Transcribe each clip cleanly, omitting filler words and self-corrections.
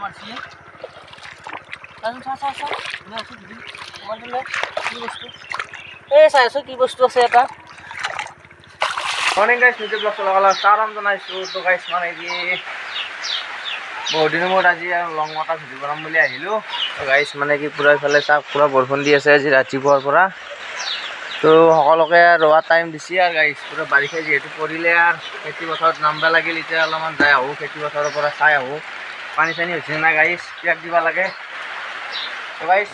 মাৰছি চাইছো কি বস্তু আছে এটা মৰ্নিং গাইস নিউজ ব্লগ চলাকালে আৰাম জনাইছোঁ তো গাইছ মানে কি বহুত দিনৰ মূৰত আজি লং এটা ভিডিঅ' বনাম বুলি আহিলোঁ তো গাইছ মানে কি পূৰা ইফালে চাওক পূৰা বৰষুণ দি আছে আজি ৰাতিপুৱাৰ পৰা তো সকলোকে ৰোৱা টাইম দিছে আৰু গাইছ পূৰা বাৰিষা যিহেতু পৰিলে আৰু খেতি পথাৰত নামিব লাগিল এতিয়া অলপমান যাই আহোঁ খেতি পথাৰৰ পৰা চাই আহোঁ পানী চানী হৈছে নাই গাইছ পিয়াক দিব লাগে তো গাইছ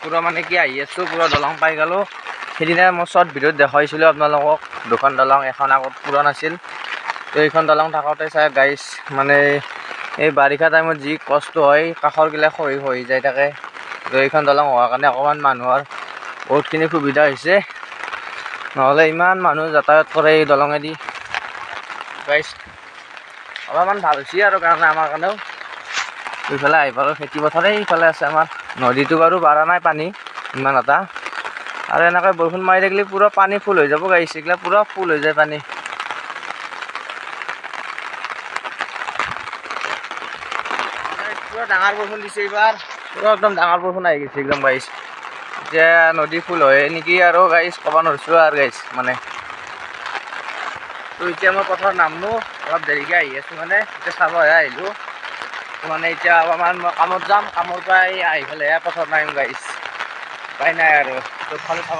পূৰা মানে কি আহি আছোঁ পূৰা দলং পাই গ'লোঁ সেইদিনা মই শ্বৰ্ট ভিডিঅ'ত দেখাইছিলোঁ আপোনালোকক দুখন দলং এখন আগত পুৰণ আছিল তো এইখন দলং থাকোঁতে চাই গাইছ মানে এই বাৰিষা টাইমত যি কষ্ট হয় কাষৰগিলা খহি যাই থাকে তো এইখন দলং হোৱাৰ কাৰণে অকণমান মানুহৰ বহুতখিনি সুবিধা হৈছে নহ'লে ইমান মানুহ যাতায়াত কৰে এই দলঙেদি গাইছ অলপমান ভাল হৈছে আৰু কাৰণে আমাৰ কাৰণেও এইফালে আহি পালোঁ খেতি পথাৰে এইফালে আছে আমাৰ নদীটো বাৰু বাঢ়া নাই পানী ইমান এটা আৰু এনেকৈ বৰষুণ মাৰি থাকিলে পূৰা পানী ফুল হৈ যাব গাইছ এইগিলা পূৰা ফুল হৈ যায় পানী পূৰা ডাঙৰ বৰষুণ দিছে এইবাৰ পূৰা একদম ডাঙৰ বৰষুণ আহি গৈছে একদম গাইছ এতিয়া নদী ফুল হয় নেকি আৰু গাইছ ক'ব নোৱাৰিছোঁ আৰু গাইছ মানে তো এতিয়া মই পথাৰত নামনো অলপ দেৰিকৈ আহি আছোঁ মানে এতিয়া চাবহে আহিলোঁ মানে এতিয়া অলপমান মই কামত যাম কামৰ পৰা আহি পেলাইহে পথাৰত নামিম গাইছ উপায় নাই আৰু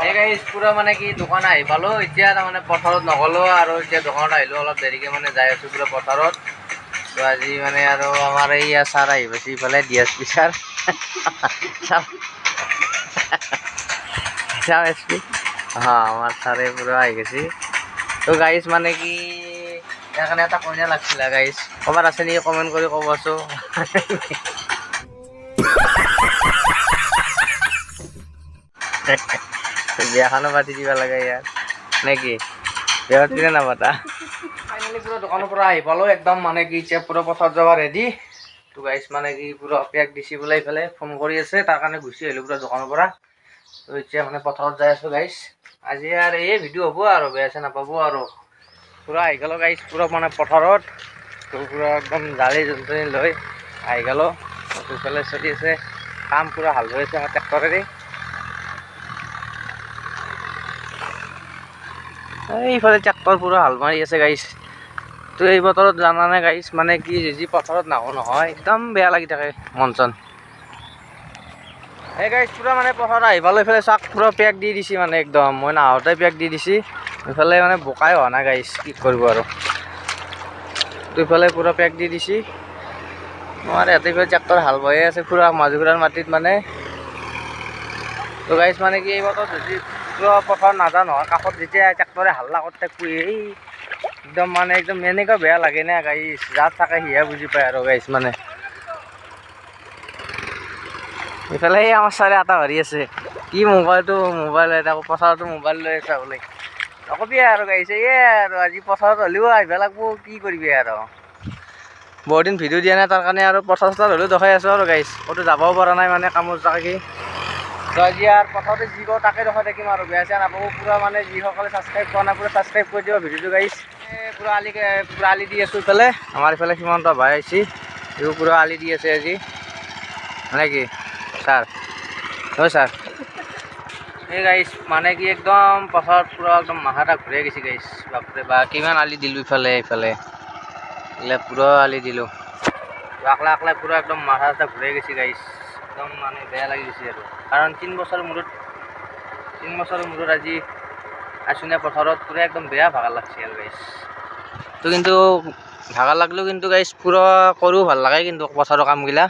এই গাইছ পূৰা মানে কি দোকান আহি পালোঁ এতিয়া তাৰমানে পথাৰত নগ'লোঁ আৰু এতিয়া দোকানত আহিলোঁ অলপ দেৰিকৈ মানে যাই আছোঁ পূৰা পথাৰত তো আজি মানে আৰু আমাৰ এই ছাৰ আহি পাইছে ইফালে DSP ছাৰ চাওঁ এছ পি আমাৰ ছাৰে পূৰা আহি গৈছে তো গাইছ মানে কি ইয়াৰ কাৰণে এটা কইনা লাগিছিলে গাইছ ক'ৰবাত আছে নেকি কমেণ্ট কৰি ক'বচোন বিয়াখনো পাতি দিব লাগে ইয়াৰ নে কি বিয়া পাতিলে নাপাতা ফাইনেলি পূৰা দোকানৰ পৰা আহি পালোঁ একদম মানে কি এতিয়া পূৰা পথাৰত যাব ৰেডি তো গাইছ মানে কি পূৰা পেক দিছি বোলে এইফালে ফোন কৰি আছে তাৰ কাৰণে গুচি আহিলোঁ পূৰা দোকানৰ পৰা তো এতিয়া মানে পথাৰত যাই আছোঁ গাইছ আজি আৰু এই ভিডিঅ' হ'ব আৰু বেয়া চেয়া নাপাব আৰু পূৰা আহি গ'লোঁ গাইছ পূৰা মানে পথাৰত তো পূৰা একদম জালি জোনজনী লৈ আহি গ'লোঁ এইফালে চলি আছে কাম পূৰা হাল বাই আছে আমাৰ ট্ৰেক্টৰেদি এইফালে ট্ৰেক্টৰ পূৰা হাল মাৰি আছে গাইছ তো এই বতৰত জানানে গাইছ মানে কি যি পথাৰত নাহোঁ নহয় একদম বেয়া লাগি থাকে মন চন এই গাইছ পূৰা মানে পথাৰত আহি পালোঁ এইফালে চাক পূৰা পেক দি দিছে মানে একদম মই নাহোঁতে পেক দি দিছে এইফালে মানে বোকাই হোৱা নাই গাইছ কি কৰিব আৰু তো এইফালে পূৰা পেক দি দিছে আমাৰ ইয়াতে এইফালে ট্ৰেক্টৰ হাল বায়ে আছে পূৰা মাজুগুৰাৰ মাটিত মানে তো গাইছ মানে কি এই বতৰত যদি পূৰা পথাৰত নাযাওঁ নহয় কাষত যেতিয়া ট্ৰেক্টৰে হাল্লা কৰি থাকোঁ এই একদম মানে একদম এনেকুৱা বেয়া লাগে না গাইছ যাৰ থাকে সিহে বুজি পায় আৰু গাইছ মানে এইফালে এই আমাৰ ছাৰে আটা ভাৰি আছে কি মোবাইল এটা পথাৰতো মোবাইল লৈ আছে বোলে নকবি আৰু গাইছে এই আৰু আজি পথাৰত হ'লেও আহিব লাগব কি কৰিবি আৰু বহুত দিন ভিডিঅ' দিয়া নাই তাৰ কাৰণে আৰু পথাৰ চথাৰ হ'লেও দেখাই আছোঁ আৰু গাইছ ক'তো যাবও পৰা নাই মানে কামত থাকি তো আজি আৰু পথাৰতে যি কওঁ তাকে দেখাই থাকিম আৰু বেয়া চেয়া নাপাব পূৰা মানে যিসকলে ছাবস্ক্ৰাইব কৰা নাই পূৰা ছাবস্ক্ৰাইব কৰি দিব ভিডিঅ'টো গাইছ পূৰা আলি দি আছোঁ ইফালে আমাৰ ইফালে সীমন্ত ভাই আহিছে এইবোৰ পূৰা আলি দি আছে আজি মানে কি ছাৰ হয় ছাৰ এই গাইছ মানে কি একদম পথাৰত পূৰা একদম মাথাটা ঘূৰাই গৈছে গাইছ বাপৰে বা কিমান আলি দিলোঁ ইফালে এইফালে পূৰা আলি দিলোঁ আকলা পূৰা একদম মাথাটা ঘূৰাই গৈছে গাইছ একদম মানে বেয়া লাগি গৈছে আৰু কাৰণ 3 বছৰৰ মূৰত আজি আছোঁনে পথাৰত পূৰা একদম বেয়া ভাগৰ লাগছে আৰু গাইছ তো কিন্তু ভাগৰ লাগলেও কিন্তু গাইছ পূৰা কৰোঁ ভাল লাগে কিন্তু পথাৰৰ কামগিলা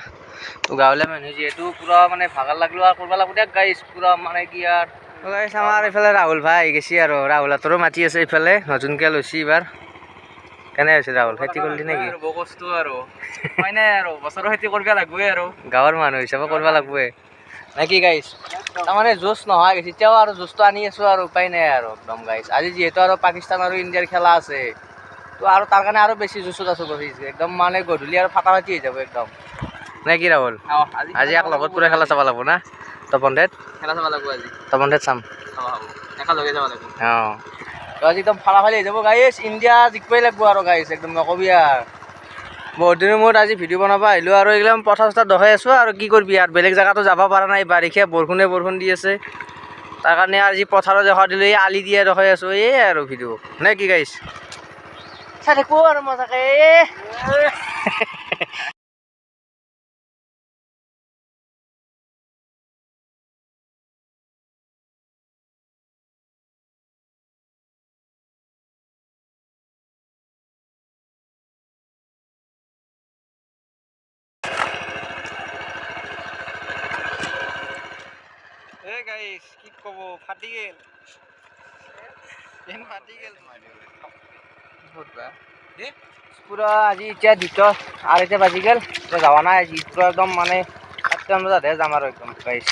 তো গাঁৱলীয়া মানুহ যিহেতু পূৰা মানে ভাগৰ লাগলেও আৰু কৰিব লাগিব দিয়ক গাইছ পূৰা মানে কি আৰু গাইছ আমাৰ এইফালে ৰাহুল ভাই আহি গৈছে আৰু ৰাহুলহঁতৰো মাটি আছে এইফালে নতুনকৈ লৈছে এইবাৰ কেনে হৈছে ৰাহুল খেতি কৰিলি নেকি বহু কষ্ট আৰু উপায় নাই আৰু বছৰৰ খেতি কৰিব লাগিবই আৰু গাঁৱৰ মানুহ হিচাপে কৰিব লাগিবই নে কি গাইছ তাৰমানে জোচ নোহোৱা গৈছে এতিয়াও আৰু জোচটো আনি আছোঁ আৰু উপায় নাই আৰু একদম গাইছ আজি যিহেতু আৰু পাকিস্তান আৰু ইণ্ডিয়াৰ খেলা আছে তো আৰু তাৰ কাৰণে আৰু বেছি জোচত আছোঁ গৈছে একদম মানে গধূলি আৰু ফাটাফাটি হৈ যাব একদম নে কি ৰাহুল আজি এক লগত পূৰা খেলা চাব লাগিব না তপন খেলা চাব লাগিব আজি তপন চাম একেলগে যাব লাগিব অঁ তো আজি একদম ফাটাফাটি হৈ যাব গাইছ ইণ্ডিয়া জিকিবই লাগিব আৰু গাইছ একদম নকবি আৰু বহুত দিনৰ মূৰত আজি ভিডিঅ' বনাব আহিলোঁ আৰু এইগিলা পথাৰ চথাৰ দেখাই আছোঁ আৰু কি কৰিবি আৰু বেলেগ জেগাতো যাব পৰা নাই বাৰিষা বৰষুণ দি আছে তাৰ কাৰণে আজি পথাৰত দেখা দিলোঁ এই আলি দিয়া দেখাই আছোঁ এই আৰু ভিডিঅ' নে কি গাইছ চাই থাকো আৰু মজাকে গাইছ কি ক'ব ফাটি গেল পুৰা আজি এতিয়া দুটা আৰু এতিয়া বাজি গেল এতিয়া যাৱা নাই আজি পুৰা একদম মানে 8টা বজাতহে যাম আৰু একদম গাইছ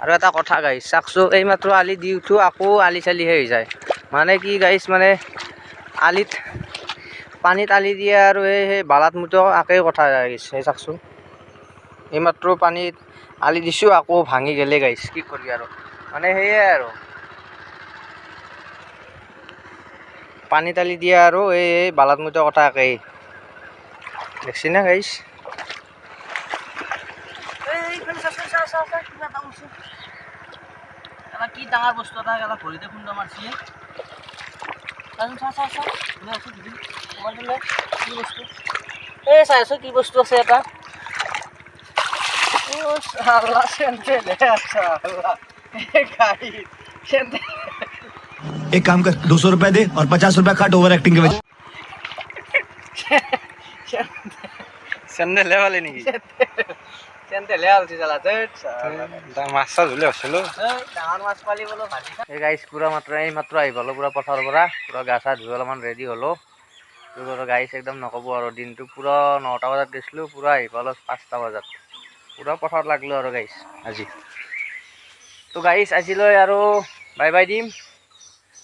আৰু এটা কথা গাইছ চাকচোন এইমাত্ৰ আলি দি উঠো আকৌ আলি চালিহে হৈ যায় মানে কি গাইছ মানে আলিত পানীত আলি দিয়ে আৰু সেই বালাত মুটো একেই কথা গাইছ সেই চাকচোন এইমাত্ৰ পানীত আলি দিছোঁ আকৌ ভাঙি গেলে গাইছ কি কৰিবি আৰু মানে সেয়াই আৰু পানী তালি দিয়ে আৰু এই বালাত মুটো কথা একেই দেখছি না গাইছ কি ডাঙৰ বস্তু এটা ভৰিতে খুন্দা মাৰছি কি বস্তু এই চাই আছো কি বস্তু আছে এটা एक काम कर 200 रुपए दे और 50 रुपए काट ओवर एक्टिंग के वजह চেন্দেল লেভালে নেকি চেন্দেল লেভালছি চালা মাছ ধুলে হৈছিলো ডাঙৰ মাছ পালি বোলো ভাজি এই গাইছ পুৰা মাত্ৰ আহি পালোঁ পুৰা পথাৰৰ পৰা পুৰা গা চা ধুই অলপমান ৰেডি হ'লোঁ গাইছ একদম নক'ব আৰু দিনটো পুৰা 9টা বজাত গৈছিলোঁ পুৰা আহি পালোঁ 5টা বজাত পুৰা পথাৰত লাগলোঁ আৰু গাইছ আজি তো গাইছ আজিলৈ আৰু বাই বাই দিম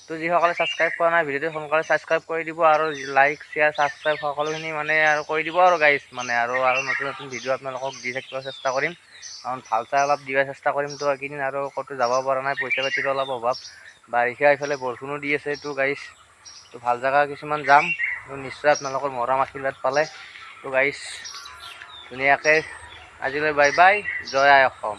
তো যিসকলে ছাবস্ক্ৰাইব কৰা নাই ভিডিঅ'টো সোনকালে ছাবস্ক্ৰাইব কৰি দিব আৰু লাইক শ্বেয়াৰ ছাবস্ক্ৰাইব সকলোখিনি মানে আৰু কৰি দিব আৰু গাইছ মানে আৰু নতুন ভিডিঅ' আপোনালোকক দি থাকিব চেষ্টা কৰিম কাৰণ ভাল চাই অলপ দিয়াৰ চেষ্টা কৰিম তো এইকেইদিন আৰু ক'তো যাব পৰা নাই পইচা পাতিৰ অলপ অভাৱ বাৰিষা এইফালে বৰষুণো দি আছে তো গাইছ তো ভাল জেগা কিছুমান যাম তো নিশ্চয় আপোনালোকৰ মৰম আশীৰ্বাদ পালে তো গাইছ ধুনীয়াকৈ আজিলৈ বাই বাই জয় আই অসম।